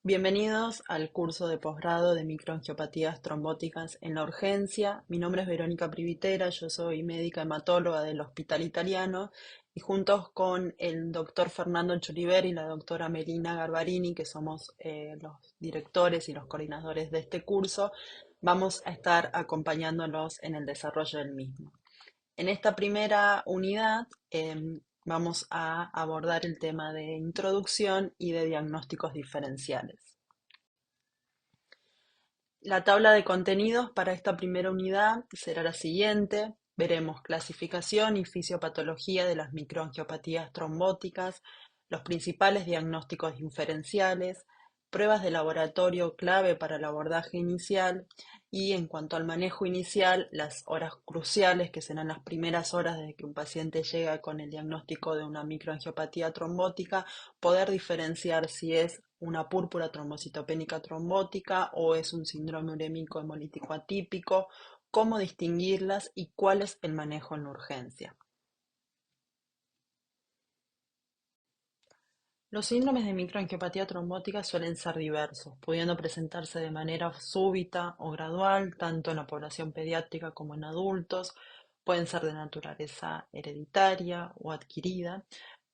Bienvenidos al curso de posgrado de microangiopatías trombóticas en la urgencia. Mi nombre es Verónica Privitera, yo soy médica hematóloga del Hospital Italiano y juntos con el doctor Fernando Choliver y la doctora Melina Garbarini, que somos los directores y los coordinadores de este curso, vamos a estar acompañándolos en el desarrollo del mismo. En esta primera unidad vamos a abordar el tema de introducción y de diagnósticos diferenciales. La tabla de contenidos para esta primera unidad será la siguiente. Veremos clasificación y fisiopatología de las microangiopatías trombóticas, los principales diagnósticos diferenciales, pruebas de laboratorio clave para el abordaje inicial y en cuanto al manejo inicial, las horas cruciales, que serán las primeras horas desde que un paciente llega con el diagnóstico de una microangiopatía trombótica, poder diferenciar si es una púrpura trombocitopénica trombótica o es un síndrome urémico hemolítico atípico, cómo distinguirlas y cuál es el manejo en la urgencia. Los síndromes de microangiopatía trombótica suelen ser diversos, pudiendo presentarse de manera súbita o gradual, tanto en la población pediátrica como en adultos. Pueden ser de naturaleza hereditaria o adquirida,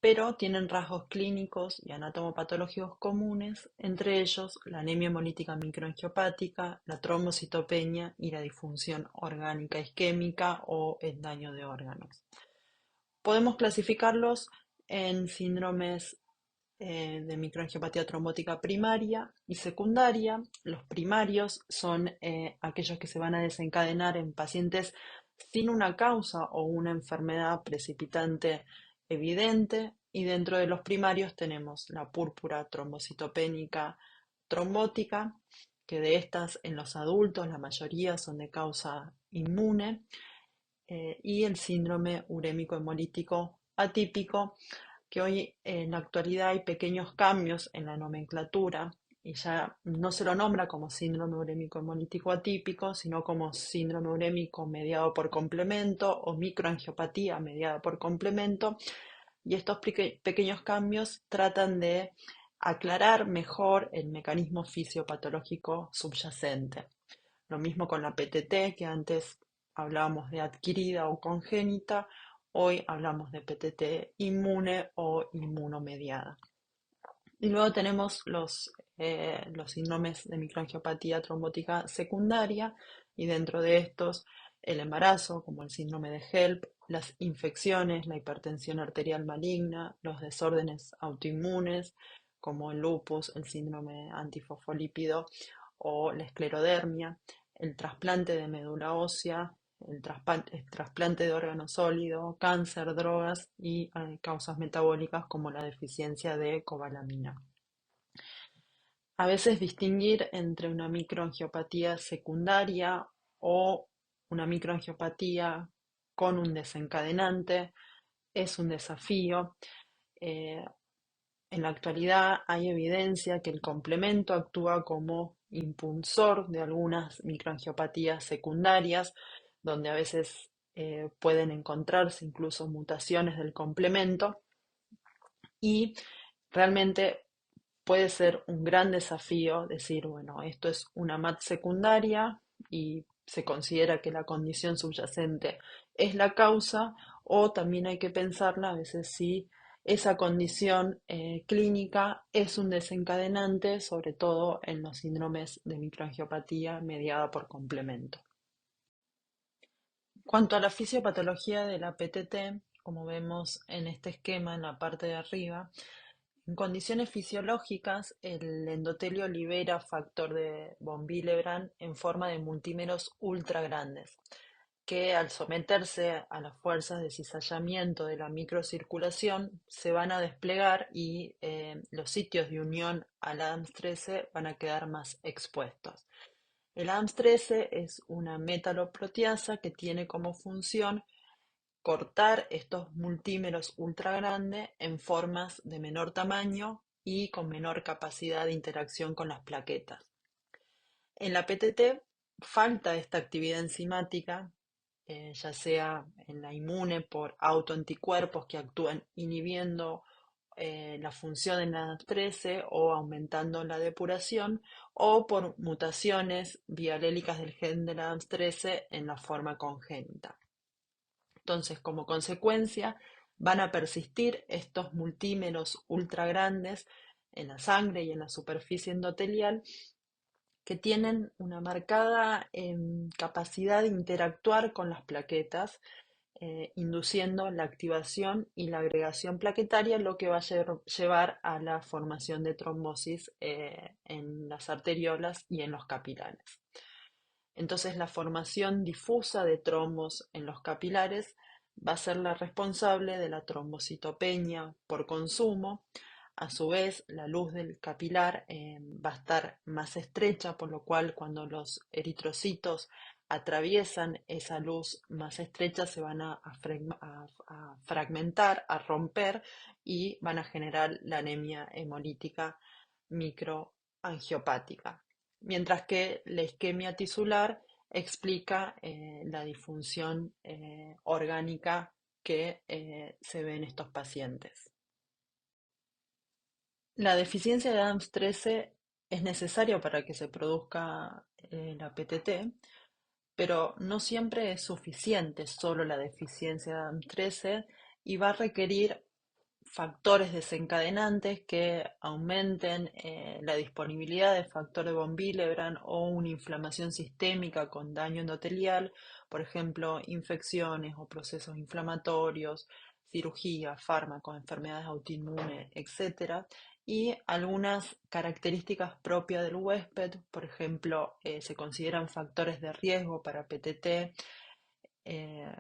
pero tienen rasgos clínicos y anatomopatológicos comunes, entre ellos la anemia hemolítica microangiopática, la trombocitopenia y la disfunción orgánica isquémica o el daño de órganos. Podemos clasificarlos en síndromes de microangiopatía trombótica primaria y secundaria. Los primarios son aquellos que se van a desencadenar en pacientes sin una causa o una enfermedad precipitante evidente, y dentro de los primarios tenemos la púrpura trombocitopénica trombótica, que de estas en los adultos la mayoría son de causa inmune, y el síndrome urémico hemolítico atípico, que hoy en la actualidad hay pequeños cambios en la nomenclatura y ya no se lo nombra como síndrome urémico hemolítico atípico, sino como síndrome urémico mediado por complemento o microangiopatía mediada por complemento. Y estos pequeños cambios tratan de aclarar mejor el mecanismo fisiopatológico subyacente. Lo mismo con la PTT, que antes hablábamos de adquirida o congénita, hoy hablamos de PTT inmune o inmunomediada. Y luego tenemos los síndromes de microangiopatía trombótica secundaria, y dentro de estos el embarazo, como el síndrome de HELP, las infecciones, la hipertensión arterial maligna, los desórdenes autoinmunes, como el lupus, el síndrome antifosfolípido o la esclerodermia, el trasplante de médula ósea, el trasplante de órgano sólido, cáncer, drogas y causas metabólicas como la deficiencia de cobalamina. A veces distinguir entre una microangiopatía secundaria o una microangiopatía con un desencadenante es un desafío. Eh, en la actualidad hay evidencia que el complemento actúa como impulsor de algunas microangiopatías secundarias, donde a veces pueden encontrarse incluso mutaciones del complemento, y realmente puede ser un gran desafío decir, bueno, esto es una MAT secundaria y se considera que la condición subyacente es la causa, o también hay que pensarla a veces si esa condición clínica es un desencadenante, sobre todo en los síndromes de microangiopatía mediada por complemento. Cuanto a la fisiopatología de la PTT, como vemos en este esquema en la parte de arriba, en condiciones fisiológicas, el endotelio libera factor de von Willebrand en forma de multímeros ultra grandes, que al someterse a las fuerzas de cizallamiento de la microcirculación se van a desplegar, y los sitios de unión al ADAMS13 van a quedar más expuestos. El ADAMS13 es una metaloproteasa que tiene como función cortar estos multímeros ultra grandes en formas de menor tamaño y con menor capacidad de interacción con las plaquetas. En la PTT falta esta actividad enzimática, ya sea en la inmune por autoanticuerpos que actúan inhibiendo la función en la NAD13 o aumentando la depuración, o por mutaciones bialélicas del gen de la NAD13 en la forma congénita. Entonces, como consecuencia, van a persistir estos multímeros ultra grandes en la sangre y en la superficie endotelial que tienen una marcada capacidad de interactuar con las plaquetas, induciendo la activación y la agregación plaquetaria, lo que va a llevar a la formación de trombosis en las arteriolas y en los capilares. Entonces, la formación difusa de trombos en los capilares va a ser la responsable de la trombocitopenia por consumo. A su vez, la luz del capilar va a estar más estrecha, por lo cual cuando los eritrocitos atraviesan esa luz más estrecha se van a fragmentar, a romper y van a generar la anemia hemolítica microangiopática. Mientras que la isquemia tisular explica la disfunción orgánica que se ve en estos pacientes. La deficiencia de ADAMS13 es necesaria para que se produzca la PTT, pero no siempre es suficiente solo la deficiencia de ADAMS13 y va a requerir factores desencadenantes que aumenten la disponibilidad de factor de von Willebrand o una inflamación sistémica con daño endotelial, por ejemplo, infecciones o procesos inflamatorios, cirugía, fármacos, enfermedades autoinmunes, etcétera, y algunas características propias del huésped, por ejemplo, se consideran factores de riesgo para PTT, eh,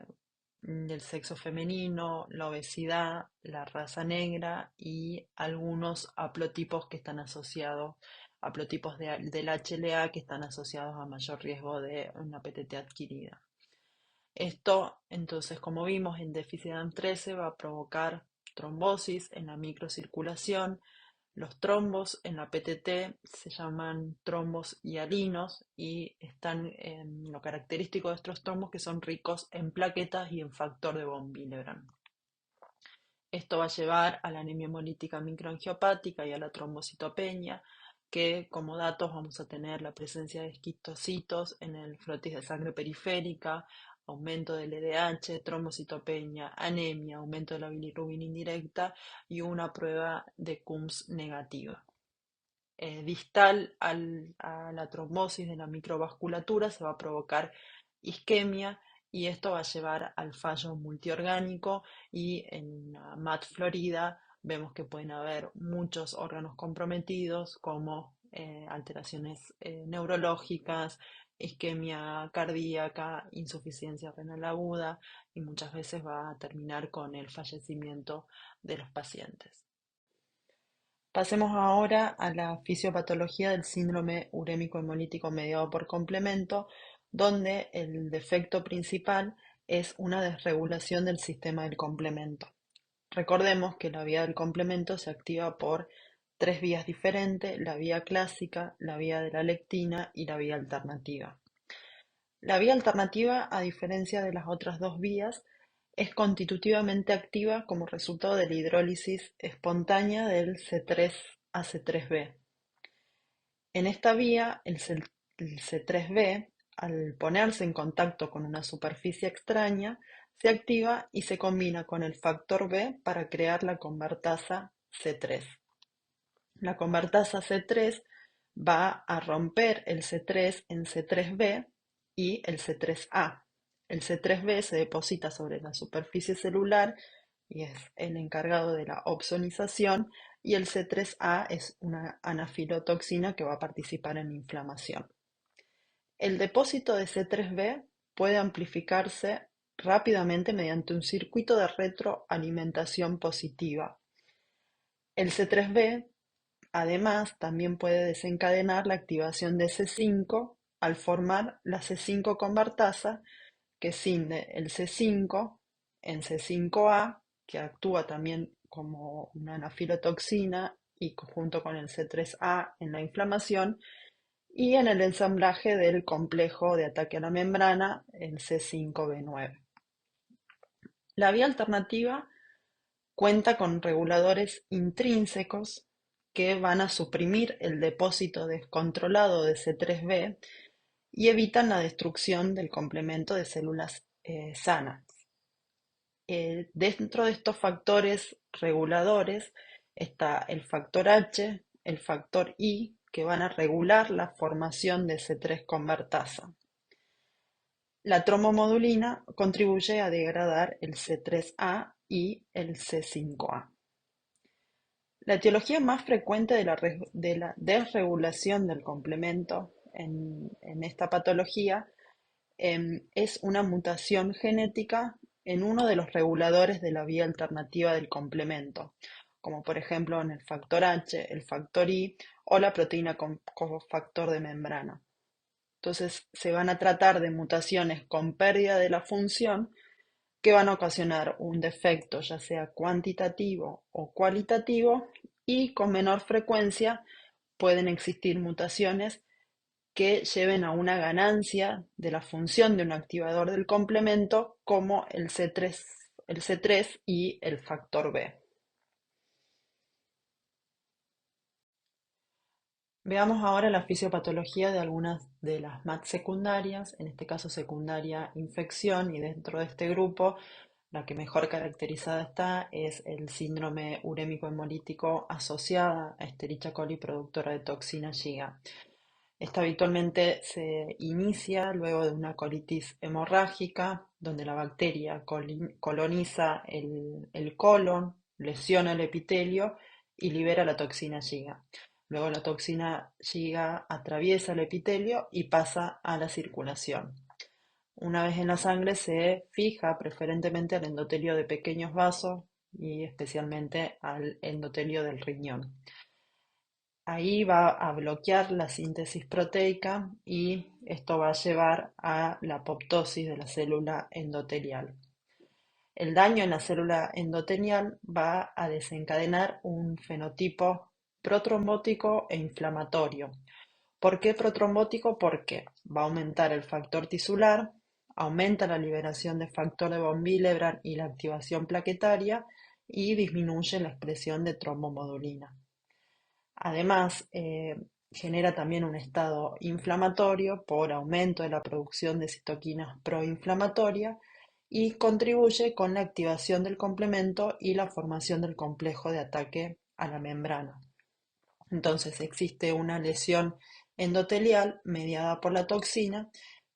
del sexo femenino, la obesidad, la raza negra y algunos haplotipos que están asociados, haplotipos del HLA que están asociados a mayor riesgo de una PTT adquirida. Esto, entonces, como vimos, en déficit de ADAM13 va a provocar trombosis en la microcirculación. Los trombos en la PTT se llaman trombos hialinos y están en lo característico de estos trombos que son ricos en plaquetas y en factor de von Willebrand. Esto va a llevar a la anemia hemolítica microangiopática y a la trombocitopenia, que como datos vamos a tener la presencia de esquistocitos en el frotis de sangre periférica, aumento del LDH, trombocitopenia, anemia, aumento de la bilirrubina indirecta y una prueba de CUMS negativa. Distal a la trombosis de la microvasculatura se va a provocar isquemia y esto va a llevar al fallo multiorgánico y en la MAT Florida vemos que pueden haber muchos órganos comprometidos como alteraciones neurológicas, isquemia cardíaca, insuficiencia renal aguda y muchas veces va a terminar con el fallecimiento de los pacientes. Pasemos ahora a la fisiopatología del síndrome urémico hemolítico mediado por complemento, donde el defecto principal es una desregulación del sistema del complemento. Recordemos que la vía del complemento se activa por tres vías diferentes: la vía clásica, la vía de la lectina y la vía alternativa. La vía alternativa, a diferencia de las otras dos vías, es constitutivamente activa como resultado de la hidrólisis espontánea del C3AC3B. En esta vía, el C3B, al ponerse en contacto con una superficie extraña, se activa y se combina con el factor B para crear la convertasa C3. La convertasa C3 va a romper el C3 en C3B y el C3A. El C3B se deposita sobre la superficie celular y es el encargado de la opsonización, y el C3A es una anafilotoxina que va a participar en la inflamación. El depósito de C3B puede amplificarse rápidamente mediante un circuito de retroalimentación positiva. El C3B además también puede desencadenar la activación de C5 al formar la C5 convertasa, que cinde el C5 en C5A, que actúa también como una anafilotoxina y junto con el C3A en la inflamación, y en el ensamblaje del complejo de ataque a la membrana, el C5B9. La vía alternativa Cuenta con reguladores intrínsecos que van a suprimir el depósito descontrolado de C3b y evitan la destrucción del complemento de células sanas. Dentro de estos factores reguladores está el factor H, el factor I, que van a regular la formación de C3 convertasa. La tromomodulina contribuye a degradar el C3A y el C5A. La etiología más frecuente de la desregulación del complemento en esta patología es una mutación genética en uno de los reguladores de la vía alternativa del complemento, como por ejemplo en el factor H, el factor I o la proteína cofactor de membrana. Entonces se van a tratar de mutaciones con pérdida de la función que van a ocasionar un defecto ya sea cuantitativo o cualitativo y con menor frecuencia pueden existir mutaciones que lleven a una ganancia de la función de un activador del complemento como el C3 y el factor B. Veamos ahora la fisiopatología de algunas de las MAT secundarias, en este caso secundaria infección, y dentro de este grupo la que mejor caracterizada está es el síndrome urémico hemolítico asociada a Escherichia coli productora de toxina Giga. Esta habitualmente se inicia luego de una colitis hemorrágica, donde la bacteria coloniza el colon, lesiona el epitelio y libera la toxina Giga. Luego la toxina Giga atraviesa el epitelio y pasa a la circulación. Una vez en la sangre se fija preferentemente al endotelio de pequeños vasos y especialmente al endotelio del riñón. Ahí va a bloquear la síntesis proteica y esto va a llevar a la apoptosis de la célula endotelial. El daño en la célula endotelial va a desencadenar un fenotipo protrombótico e inflamatorio. ¿Por qué protrombótico? Porque va a aumentar el factor tisular, aumenta la liberación de factor de von Willebrand y la activación plaquetaria y disminuye la expresión de trombomodulina. Además, genera también un estado inflamatorio por aumento de la producción de citoquinas proinflamatorias y contribuye con la activación del complemento y la formación del complejo de ataque a la membrana. Entonces existe una lesión endotelial mediada por la toxina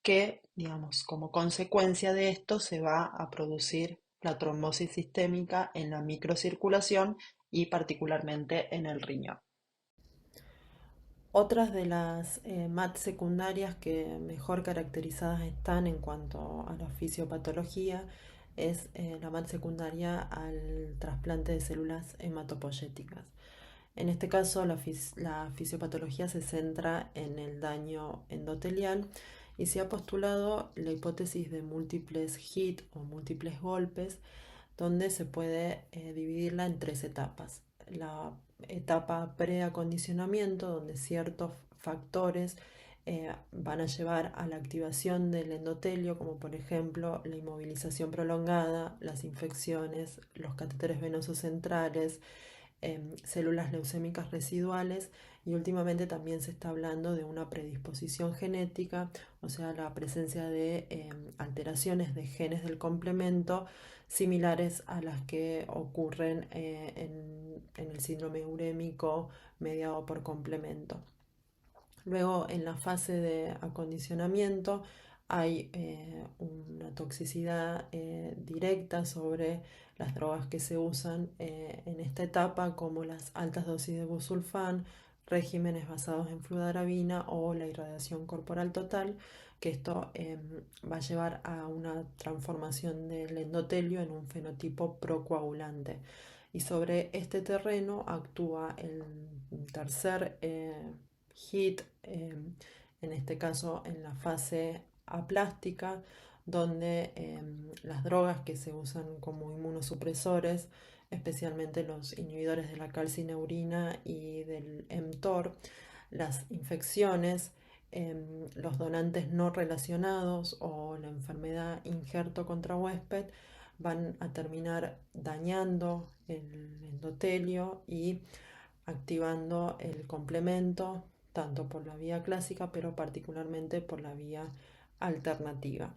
que, digamos, como consecuencia de esto se va a producir la trombosis sistémica en la microcirculación y particularmente en el riñón. Otras de las MAT secundarias que mejor caracterizadas están en cuanto a la fisiopatología es la MAT secundaria al trasplante de células hematopoyéticas. En este caso, la fisiopatología se centra en el daño endotelial y se ha postulado la hipótesis de múltiples hit o múltiples golpes, donde se puede dividirla en tres etapas. La etapa preacondicionamiento, donde ciertos factores van a llevar a la activación del endotelio, como por ejemplo la inmovilización prolongada, las infecciones, los catéteres venosos centrales, células leucémicas residuales y últimamente también se está hablando de una predisposición genética, o sea, la presencia de alteraciones de genes del complemento similares a las que ocurren en el síndrome urémico mediado por complemento. Luego, en la fase de acondicionamiento, hay una toxicidad directa sobre las drogas que se usan en esta etapa, como las altas dosis de busulfán, regímenes basados en fludarabina o la irradiación corporal total, que esto va a llevar a una transformación del endotelio en un fenotipo procoagulante. Y sobre este terreno actúa el tercer HIT, en este caso en la fase aplástica, donde las drogas que se usan como inmunosupresores, especialmente los inhibidores de la calcineurina y del mTOR, las infecciones, los donantes no relacionados o la enfermedad injerto contra huésped, van a terminar dañando el endotelio y activando el complemento, tanto por la vía clásica, pero particularmente por la vía alternativa.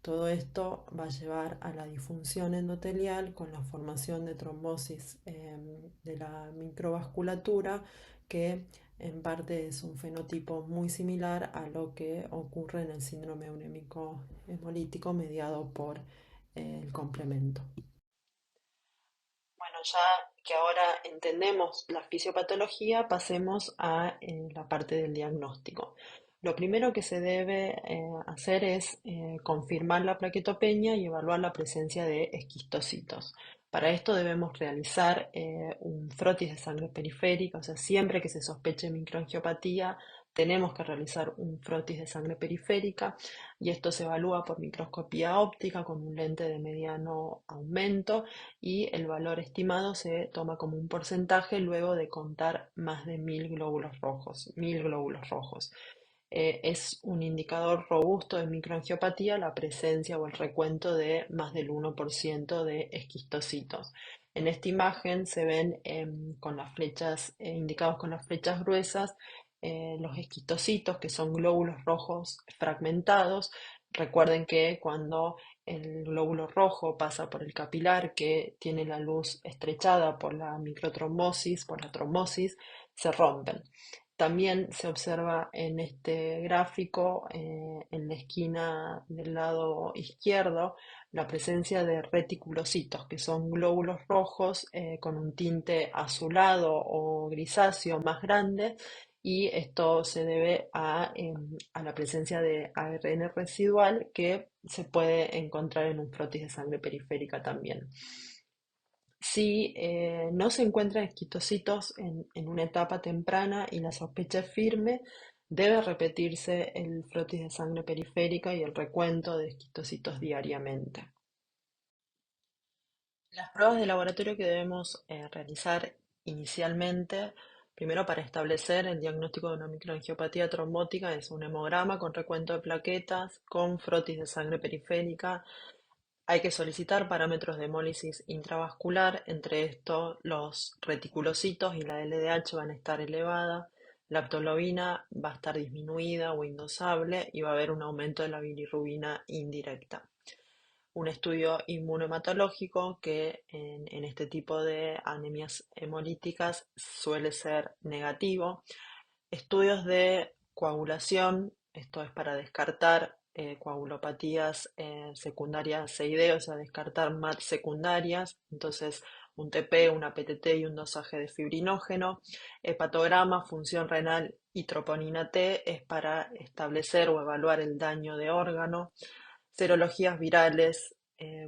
Todo esto va a llevar a la disfunción endotelial con la formación de trombosis de la microvasculatura, que en parte es un fenotipo muy similar a lo que ocurre en el síndrome urémico hemolítico mediado por el complemento. Bueno, ya que ahora entendemos la fisiopatología, pasemos a la parte del diagnóstico. Lo primero que se debe hacer es confirmar la plaquetopenia y evaluar la presencia de esquistocitos. Para esto debemos realizar un frotis de sangre periférica, o sea, siempre que se sospeche microangiopatía, tenemos que realizar un frotis de sangre periférica y esto se evalúa por microscopía óptica con un lente de mediano aumento y el valor estimado se toma como un porcentaje luego de contar más de 1000 glóbulos rojos. Es un indicador robusto de microangiopatía la presencia o el recuento de más del 1% de esquistocitos. En esta imagen se ven con las flechas, indicados con las flechas gruesas, los esquistocitos, que son glóbulos rojos fragmentados. Recuerden que cuando el glóbulo rojo pasa por el capilar que tiene la luz estrechada por la microtrombosis, por la trombosis, se rompen. También se observa en este gráfico, en la esquina del lado izquierdo, la presencia de reticulocitos, que son glóbulos rojos con un tinte azulado o grisáceo más grande, y esto se debe a la presencia de ARN residual que se puede encontrar en un frotis de sangre periférica también. Si no se encuentran esquistocitos en una etapa temprana y la sospecha es firme, debe repetirse el frotis de sangre periférica y el recuento de esquistocitos diariamente. Las pruebas de laboratorio que debemos realizar inicialmente, primero para establecer el diagnóstico de una microangiopatía trombótica, es un hemograma con recuento de plaquetas, con frotis de sangre periférica. Hay que solicitar parámetros de hemólisis intravascular, entre estos los reticulocitos y la LDH van a estar elevadas, la aptoglobina va a estar disminuida o indosable y va a haber un aumento de la bilirrubina indirecta. Un estudio inmunohematológico que en este tipo de anemias hemolíticas suele ser negativo. Estudios de coagulación, esto es para descartar coagulopatías secundarias CID, o sea, descartar MAT secundarias, entonces un TP, una PTT y un dosaje de fibrinógeno. Hepatograma, función renal y troponina T es para establecer o evaluar el daño de órgano. Serologías virales,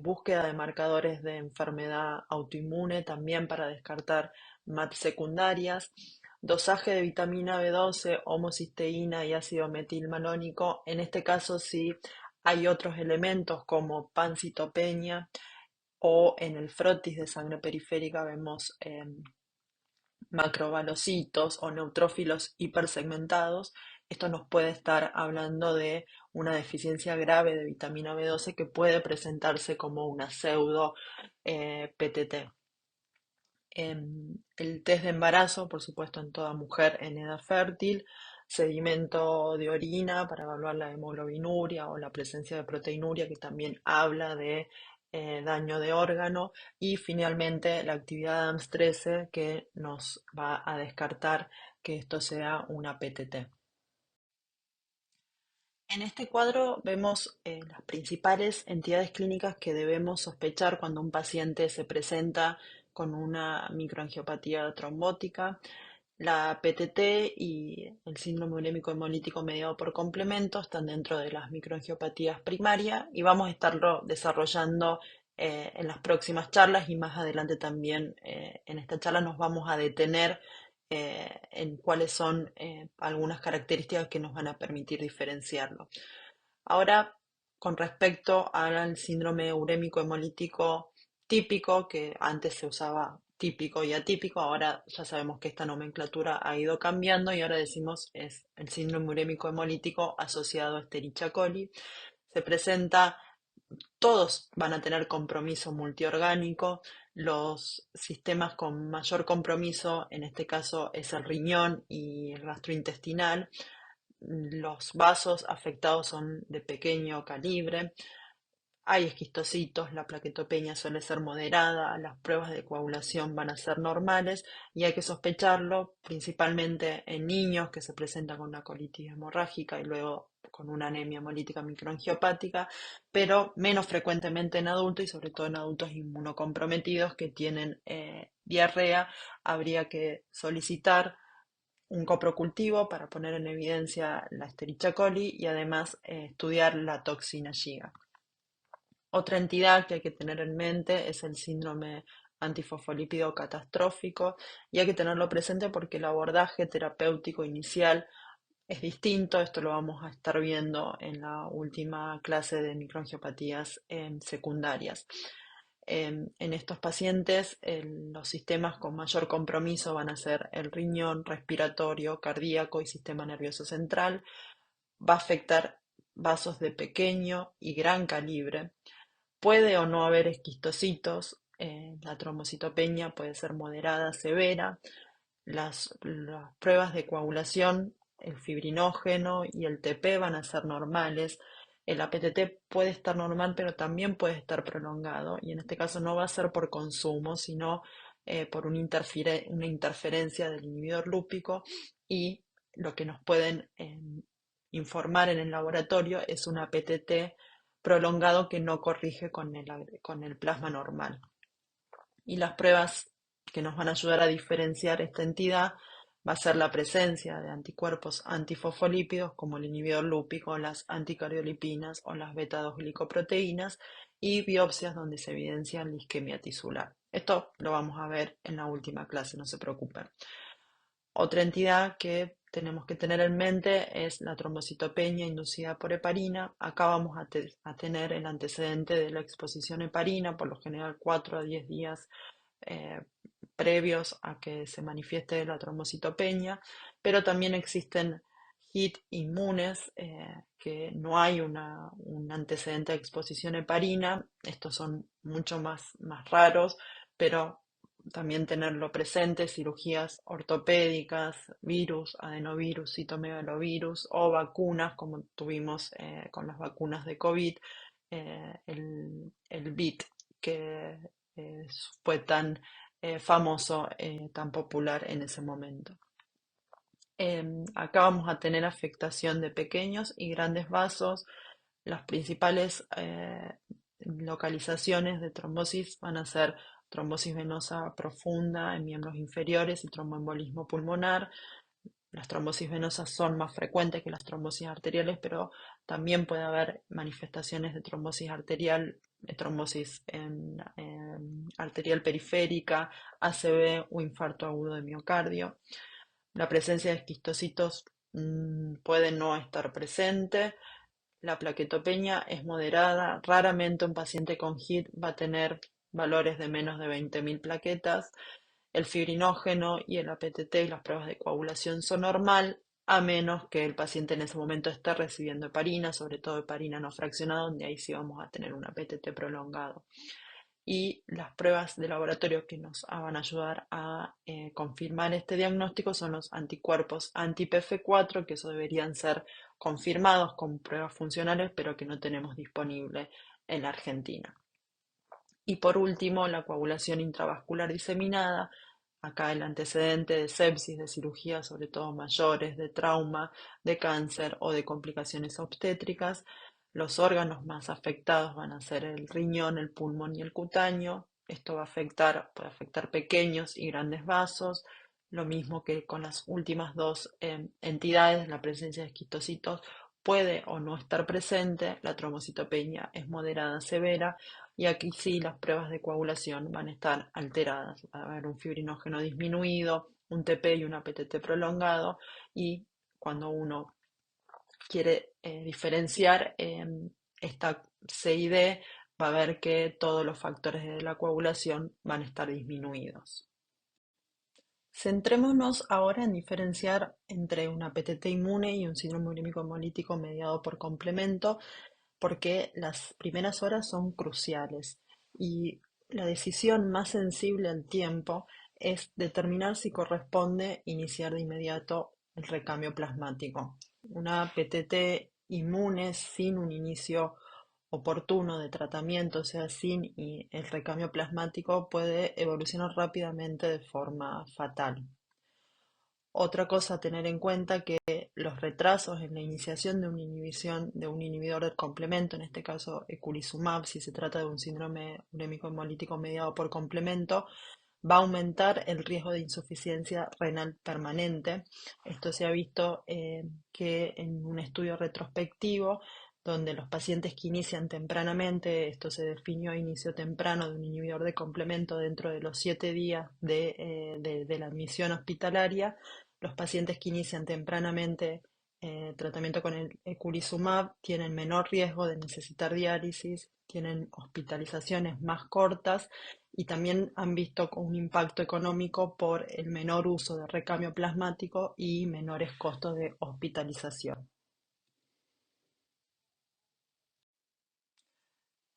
búsqueda de marcadores de enfermedad autoinmune también para descartar MAT secundarias, dosaje de vitamina B12, homocisteína y ácido metilmalónico. En este caso, sí hay otros elementos como pancitopenia o en el frotis de sangre periférica vemos macrovalocitos o neutrófilos hipersegmentados. Esto nos puede estar hablando de una deficiencia grave de vitamina B12 que puede presentarse como una pseudo PTT. El test de embarazo, por supuesto, en toda mujer en edad fértil, sedimento de orina para evaluar la hemoglobinuria o la presencia de proteinuria, que también habla de daño de órgano, y finalmente la actividad AMS-13 que nos va a descartar que esto sea una PTT. En este cuadro vemos las principales entidades clínicas que debemos sospechar cuando un paciente se presenta con una microangiopatía trombótica. La PTT y el síndrome urémico hemolítico mediado por complemento están dentro de las microangiopatías primarias y vamos a estarlo desarrollando en las próximas charlas y más adelante también en esta charla nos vamos a detener en cuáles son algunas características que nos van a permitir diferenciarlo. Ahora, con respecto al síndrome urémico hemolítico típico, que antes se usaba típico y atípico, ahora ya sabemos que esta nomenclatura ha ido cambiando y ahora decimos es el síndrome urémico hemolítico asociado a Escherichia coli. Se presenta todos van a tener compromiso multiorgánico. Los sistemas con mayor compromiso, en este caso es el riñón y el gastrointestinal. Los vasos afectados son de pequeño calibre. Hay esquistocitos, la plaquetopenia suele ser moderada, las pruebas de coagulación van a ser normales y hay que sospecharlo principalmente en niños que se presentan con una colitis hemorrágica y luego con una anemia hemolítica microangiopática, pero menos frecuentemente en adultos y sobre todo en adultos inmunocomprometidos que tienen diarrea. Habría que solicitar un coprocultivo para poner en evidencia la Escherichia coli y además estudiar la toxina Shiga. Otra entidad que hay que tener en mente es el síndrome antifosfolípido catastrófico y hay que tenerlo presente porque el abordaje terapéutico inicial es distinto. Esto lo vamos a estar viendo en la última clase de microangiopatías secundarias. En estos pacientes, los sistemas con mayor compromiso van a ser el riñón, respiratorio, cardíaco y sistema nervioso central. Va a afectar vasos de pequeño y gran calibre. Puede o no haber esquistocitos, la trombocitopenia puede ser moderada, severa. Las pruebas de coagulación, el fibrinógeno y el TP van a ser normales. El APTT puede estar normal, pero también puede estar prolongado, y en este caso no va a ser por consumo, sino por una interferencia del inhibidor lúpico, y lo que nos pueden informar en el laboratorio es un APTT prolongado que no corrige con el plasma normal. Y las pruebas que nos van a ayudar a diferenciar esta entidad va a ser la presencia de anticuerpos antifosfolípidos como el inhibidor lúpico, las anticardiolipinas o las beta-2 glicoproteínas, y biopsias donde se evidencia la isquemia tisular. Esto lo vamos a ver en la última clase, no se preocupen. Otra entidad que tenemos que tener en mente es la trombocitopenia inducida por heparina. Acá vamos a tener el antecedente de la exposición heparina, por lo general 4 a 10 días eh, previos a que se manifieste la trombocitopenia, pero también existen HIT inmunes, que no hay un antecedente de exposición heparina. Estos son mucho más raros, pero también tenerlo presente: cirugías ortopédicas, virus, adenovirus, citomegalovirus o vacunas, como tuvimos con las vacunas de COVID, el BIT, que fue tan famoso, tan popular en ese momento. Acá vamos a tener afectación de pequeños y grandes vasos. Las principales localizaciones de trombosis van a ser trombosis venosa profunda en miembros inferiores y tromboembolismo pulmonar. Las trombosis venosas son más frecuentes que las trombosis arteriales, pero también puede haber manifestaciones de trombosis arterial, de trombosis arterial periférica, ACV o infarto agudo de miocardio. La presencia de esquistocitos puede no estar presente. La plaquetopenia es moderada. Raramente un paciente con HIT va a tener valores de menos de 20.000 plaquetas. El fibrinógeno y el APTT y las pruebas de coagulación son normal, a menos que el paciente en ese momento esté recibiendo heparina, sobre todo heparina no fraccionada, donde ahí sí vamos a tener un APTT prolongado. Y las pruebas de laboratorio que nos van a ayudar a confirmar este diagnóstico son los anticuerpos anti-PF4, que eso deberían ser confirmados con pruebas funcionales, pero que no tenemos disponible en la Argentina. Y por último, la coagulación intravascular diseminada. Acá el antecedente de sepsis, de cirugías, sobre todo mayores, de trauma, de cáncer o de complicaciones obstétricas. Los órganos más afectados van a ser el riñón, el pulmón y el cutáneo. Esto puede afectar pequeños y grandes vasos. Lo mismo que con las últimas dos entidades, la presencia de esquistocitos puede o no estar presente. La trombocitopenia es moderada, severa, y aquí sí las pruebas de coagulación van a estar alteradas. Va a haber un fibrinógeno disminuido, un TP y un APTT prolongado, y cuando uno quiere diferenciar esta CID, va a ver que todos los factores de la coagulación van a estar disminuidos. Centrémonos ahora en diferenciar entre una PTT inmune y un síndrome urémico hemolítico mediado por complemento. porque las primeras horas son cruciales y la decisión más sensible al tiempo es determinar si corresponde iniciar de inmediato el recambio plasmático. Una PTT inmune sin un inicio oportuno de tratamiento, o sea, sin el recambio plasmático, puede evolucionar rápidamente de forma fatal. Otra cosa a tener en cuenta que los retrasos en la iniciación de una inhibición de un inhibidor del complemento, en este caso eculizumab, si se trata de un síndrome urémico hemolítico mediado por complemento, va a aumentar el riesgo de insuficiencia renal permanente. Esto se ha visto que en un estudio retrospectivo, donde los pacientes que inician tempranamente, esto se definió inicio temprano de un inhibidor de complemento dentro de los 7 días de la admisión hospitalaria, los pacientes que inician tempranamente tratamiento con el eculizumab tienen menor riesgo de necesitar diálisis, tienen hospitalizaciones más cortas y también han visto un impacto económico por el menor uso de recambio plasmático y menores costos de hospitalización.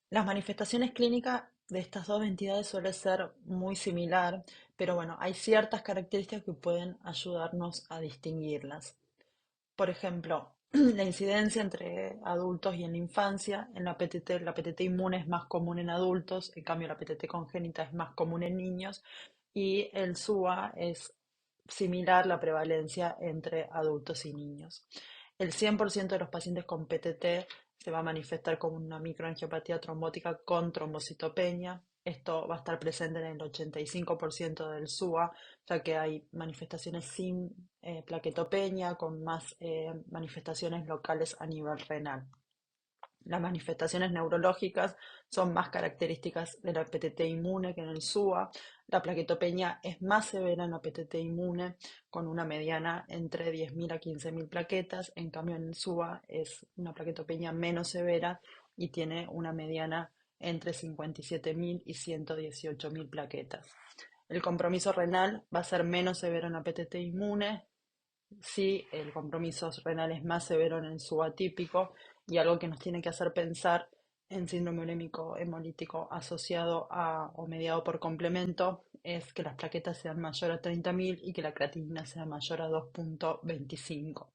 Las manifestaciones clínicas de estas dos entidades suelen ser muy similar, pero bueno, hay ciertas características que pueden ayudarnos a distinguirlas. Por ejemplo, la incidencia entre adultos y en la infancia. En la PTT inmune es más común en adultos, en cambio la PTT congénita es más común en niños y el SUA es similar la prevalencia entre adultos y niños. El 100% de los pacientes con PTT se va a manifestar como una microangiopatía trombótica con trombocitopenia. Esto va a estar presente en el 85% del SUA, ya que hay manifestaciones sin plaquetopenia, con más manifestaciones locales a nivel renal. Las manifestaciones neurológicas son más características de la PTT inmune que en el SUA. La plaquetopenia es más severa en la PTT inmune, con una mediana entre 10.000 a 15.000 plaquetas. En cambio, en el SUA es una plaquetopenia menos severa y tiene una mediana entre 57.000 y 118.000 plaquetas. El compromiso renal va a ser menos severo en la PTT inmune, sí, el compromiso renal es más severo en el subatípico y algo que nos tiene que hacer pensar en síndrome urémico hemolítico asociado a o mediado por complemento es que las plaquetas sean mayor a 30.000 y que la creatinina sea mayor a 2,25.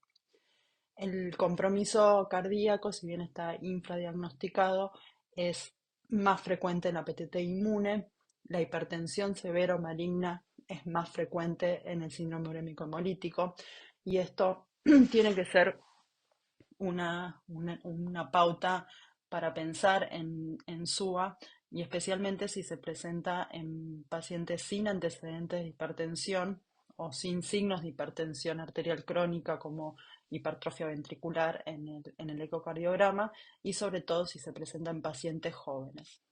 El compromiso cardíaco, si bien está infradiagnosticado, es más frecuente en la PTT inmune. La hipertensión severa o maligna es más frecuente en el síndrome urémico hemolítico y esto tiene que ser una pauta para pensar en SUA y especialmente si se presenta en pacientes sin antecedentes de hipertensión o sin signos de hipertensión arterial crónica como hipertrofia ventricular en el ecocardiograma y sobre todo si se presenta en pacientes jóvenes.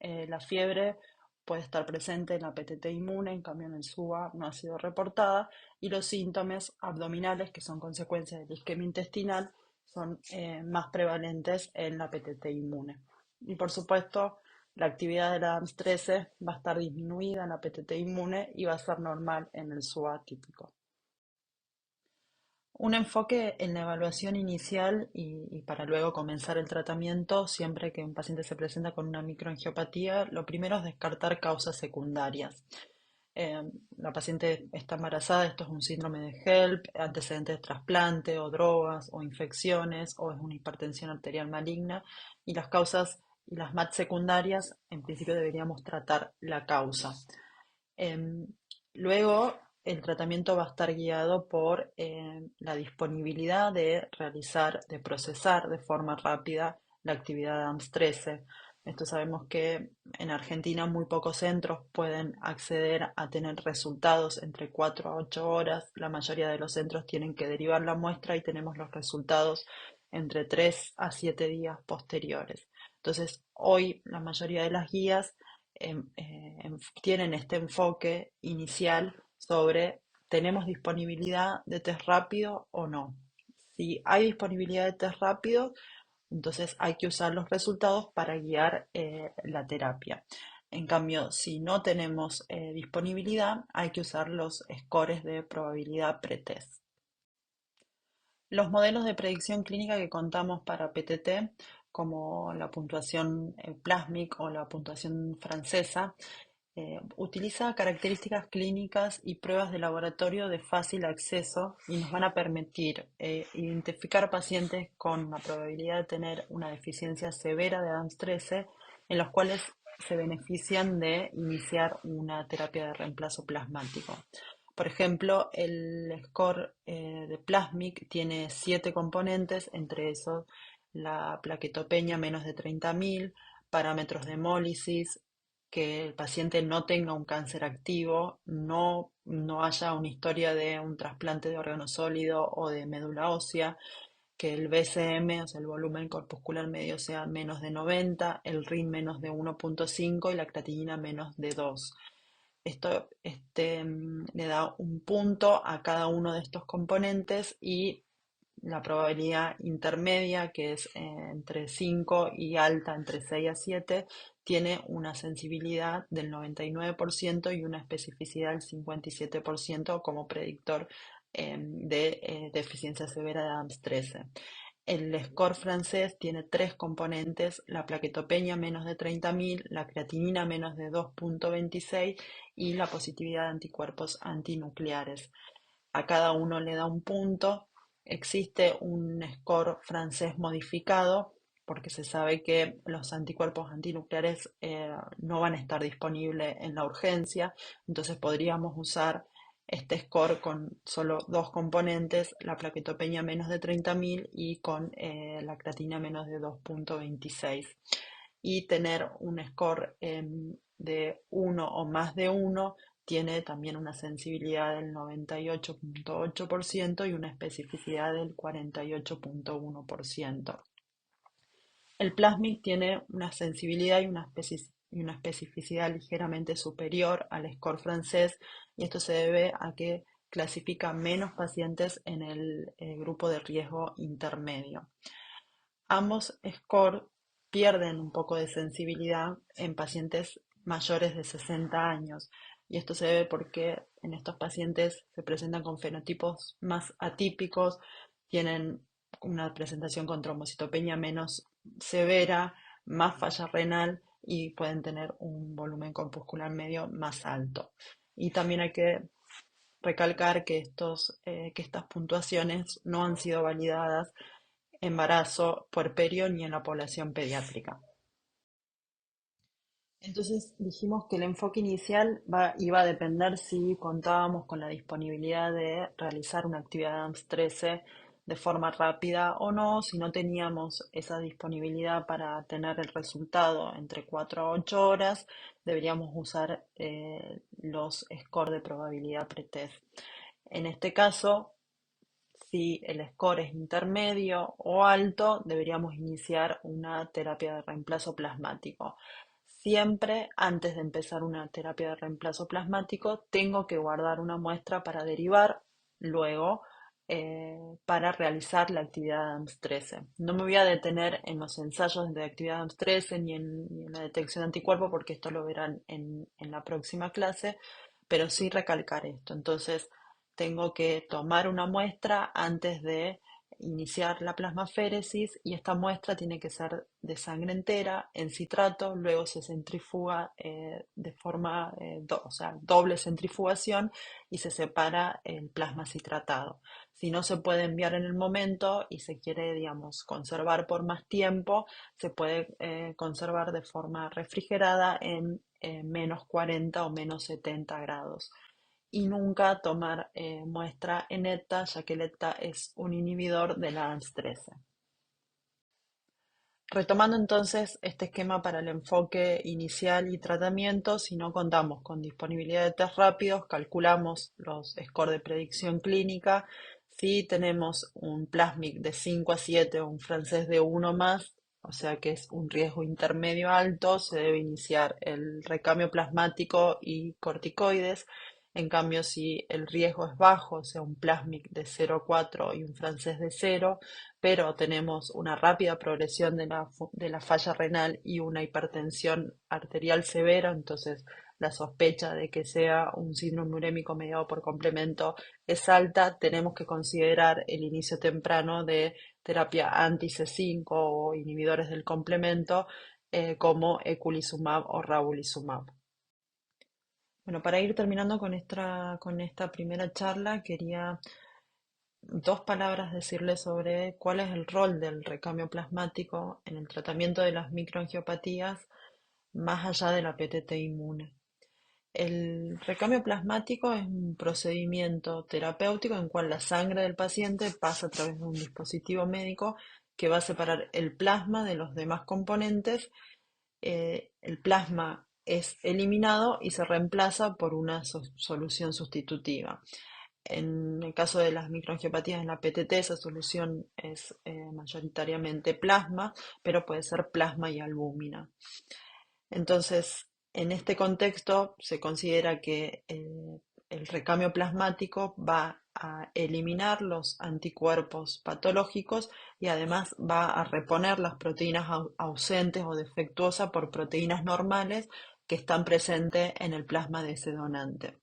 La fiebre puede estar presente en la PTT inmune, en cambio en el SUA no ha sido reportada, y los síntomas abdominales, que son consecuencia de la isquemia intestinal, son más prevalentes en la PTT inmune. Y por supuesto, la actividad de la AMS13 va a estar disminuida en la PTT inmune y va a ser normal en el SUA típico. Un enfoque en la evaluación inicial y para luego comenzar el tratamiento, siempre que un paciente se presenta con una microangiopatía, lo primero es descartar causas secundarias. Eh, la paciente está embarazada, esto es un síndrome de HELP, antecedentes de trasplante o drogas o infecciones o es una hipertensión arterial maligna y las causas y las MAT secundarias, en principio deberíamos tratar la causa. Em, Luego, el tratamiento va a estar guiado por la disponibilidad de realizar, de procesar de forma rápida la actividad de AMS13. Esto sabemos que en Argentina muy pocos centros pueden acceder a tener resultados entre 4 a 8 horas. La mayoría de los centros tienen que derivar la muestra y tenemos los resultados entre 3 a 7 días posteriores. Entonces, hoy la mayoría de las guías tienen este enfoque inicial sobre ¿tenemos disponibilidad de test rápido o no? Si hay disponibilidad de test rápido, entonces hay que usar los resultados para guiar la terapia. En cambio, si no tenemos disponibilidad, hay que usar los scores de probabilidad pretest. Los modelos de predicción clínica que contamos para PTT como la puntuación Plasmic o la puntuación francesa, utiliza características clínicas y pruebas de laboratorio de fácil acceso y nos van a permitir identificar pacientes con la probabilidad de tener una deficiencia severa de Adams 13, en los cuales se benefician de iniciar una terapia de reemplazo plasmático. Por ejemplo, el score de Plasmic tiene 7 componentes, entre esos la plaquetopenia menos de 30.000, parámetros de hemólisis, que el paciente no tenga un cáncer activo, no haya una historia de un trasplante de órgano sólido o de médula ósea, que el BCM, o sea, el volumen corpuscular medio, sea menos de 90, el RIN menos de 1,5 y la creatinina menos de 2. Esto le da un punto a cada uno de estos componentes y la probabilidad intermedia, que es entre 5 y alta entre 6 a 7, tiene una sensibilidad del 99% y una especificidad del 57% como predictor de deficiencia severa de Adams 13. El score francés tiene 3 componentes: la plaquetopenia menos de 30.000, la creatinina menos de 2,26 y la positividad de anticuerpos antinucleares. A cada uno le da un punto. Existe un score francés modificado porque se sabe que los anticuerpos antinucleares no van a estar disponibles en la urgencia, entonces podríamos usar este score con solo 2 componentes, la plaquetopenia menos de 30.000 y con la creatina menos de 2,26, y tener un score de uno o más de uno tiene también una sensibilidad del 98,8% y una especificidad del 48,1%. El Plasmic tiene una sensibilidad y una especificidad ligeramente superior al score francés, y esto se debe a que clasifica menos pacientes en el grupo de riesgo intermedio. Ambos scores pierden un poco de sensibilidad en pacientes mayores de 60 años, y esto se debe porque en estos pacientes se presentan con fenotipos más atípicos, tienen una presentación con trombocitopenia menos severa, más falla renal y pueden tener un volumen corpuscular medio más alto. Y también hay que recalcar que que estas puntuaciones no han sido validadas embarazo, puerperio ni en la población pediátrica. Entonces dijimos que el enfoque inicial iba a depender si contábamos con la disponibilidad de realizar una actividad AMS 13 de forma rápida o no. Si no teníamos esa disponibilidad para tener el resultado entre 4 a 8 horas, deberíamos usar los scores de probabilidad pretest. En este caso, si el score es intermedio o alto, deberíamos iniciar una terapia de reemplazo plasmático. Siempre antes de empezar una terapia de reemplazo plasmático, tengo que guardar una muestra para derivar luego para realizar la actividad AMS 13. No me voy a detener en los ensayos de actividad AMS 13 ni en la detección de anticuerpos, porque esto lo verán en la próxima clase, pero sí recalcar esto. Entonces, tengo que tomar una muestra antes de iniciar la plasmaféresis, y esta muestra tiene que ser de sangre entera en citrato, luego se centrifuga de forma, o sea, doble centrifugación, y se separa el plasma citratado. Si no se puede enviar en el momento y se quiere, digamos, conservar por más tiempo, se puede conservar de forma refrigerada en -40 o -70 grados, y nunca tomar muestra en ETA, ya que el ETA es un inhibidor de la ANS13. Retomando entonces este esquema para el enfoque inicial y tratamiento, si no contamos con disponibilidad de test rápidos, calculamos los scores de predicción clínica. Si tenemos un Plasmic de 5 a 7 o un francés de 1 más, o sea que es un riesgo intermedio alto, se debe iniciar el recambio plasmático y corticoides. En cambio, si el riesgo es bajo, o sea, un Plasmic de 0,4 y un francés de 0, pero tenemos una rápida progresión de la falla renal y una hipertensión arterial severa, entonces la sospecha de que sea un síndrome urémico mediado por complemento es alta, tenemos que considerar el inicio temprano de terapia anti-C5 o inhibidores del complemento, como eculizumab o ravulizumab. Bueno, para ir terminando con esta primera charla, quería dos palabras decirle sobre cuál es el rol del recambio plasmático en el tratamiento de las microangiopatías más allá de la PTT inmune. El recambio plasmático es un procedimiento terapéutico en cual la sangre del paciente pasa a través de un dispositivo médico que va a separar el plasma de los demás componentes. El plasma es eliminado y se reemplaza por una solución sustitutiva. En el caso de las microangiopatías en la PTT, esa solución es mayoritariamente plasma, pero puede ser plasma y albúmina. Entonces, en este contexto se considera que el recambio plasmático va a eliminar los anticuerpos patológicos y además va a reponer las proteínas ausentes o defectuosas por proteínas normales que están presentes en el plasma de ese donante.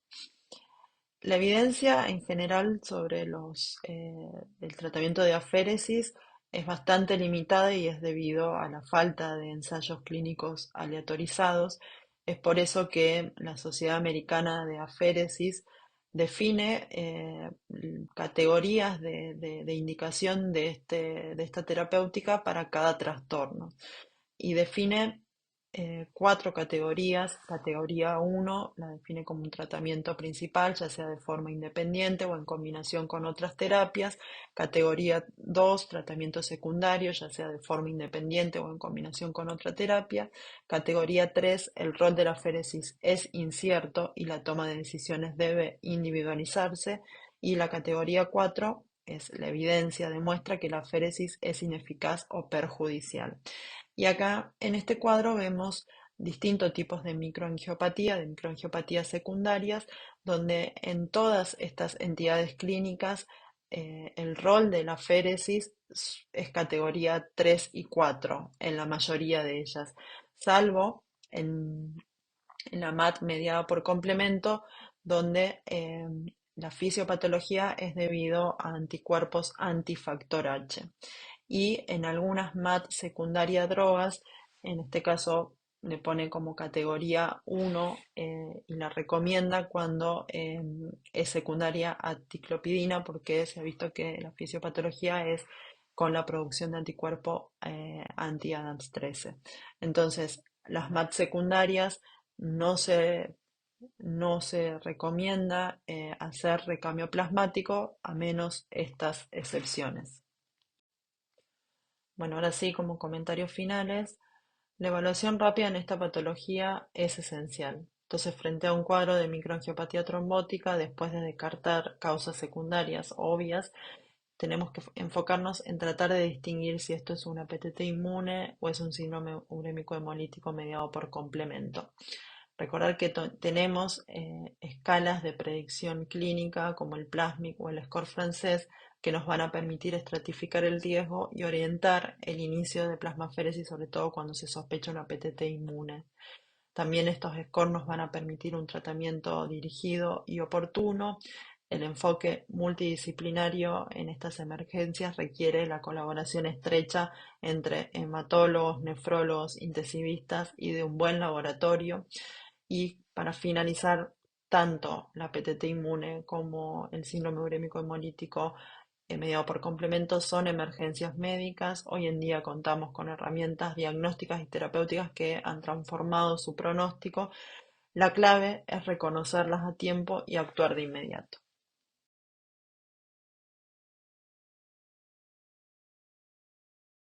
La evidencia en general sobre el tratamiento de aféresis es bastante limitada y es debido a la falta de ensayos clínicos aleatorizados. Es por eso que la Sociedad Americana de Aféresis define categorías de indicación de esta terapéutica para cada trastorno y define cuatro categorías. Categoría uno la define como un tratamiento principal, ya sea de forma independiente o en combinación con otras terapias. Categoría 2, tratamiento secundario, ya sea de forma independiente o en combinación con otra terapia. Categoría 3, el rol de la féresis es incierto y la toma de decisiones debe individualizarse. Y la categoría 4 es la evidencia demuestra que la féresis es ineficaz o perjudicial. Y acá en este cuadro vemos distintos tipos de microangiopatías secundarias, donde en todas estas entidades clínicas el rol de la féresis es categoría 3 y 4 en la mayoría de ellas, salvo en, en la MAT mediada por complemento, donde la fisiopatología es debido a anticuerpos antifactor H y en algunas MAT secundaria a drogas, en este caso le pone como categoría 1 y la recomienda cuando es secundaria a ticlopidina porque se ha visto que la fisiopatología es con la producción de anticuerpo anti-ADAMTS13. Entonces, las MAT secundarias no se, no se recomienda hacer recambio plasmático a menos estas excepciones. Bueno, ahora sí, como comentarios finales, la evaluación rápida en esta patología es esencial. Entonces, frente a un cuadro de microangiopatía trombótica, después de descartar causas secundarias obvias, tenemos que enfocarnos en tratar de distinguir si esto es una PTT inmune o es un síndrome urémico hemolítico mediado por complemento. Recordar que tenemos escalas de predicción clínica como el PLASMIC o el score francés que nos van a permitir estratificar el riesgo y orientar el inicio de plasmaféresis, sobre todo cuando se sospecha una PTT inmune. También estos scores nos van a permitir un tratamiento dirigido y oportuno. El enfoque multidisciplinario en estas emergencias requiere la colaboración estrecha entre hematólogos, nefrólogos, intensivistas y de un buen laboratorio. Y para finalizar, tanto la PTT inmune como el síndrome urémico hemolítico mediado por complementos son emergencias médicas. Hoy en día contamos con herramientas diagnósticas y terapéuticas que han transformado su pronóstico. La clave es reconocerlas a tiempo y actuar de inmediato.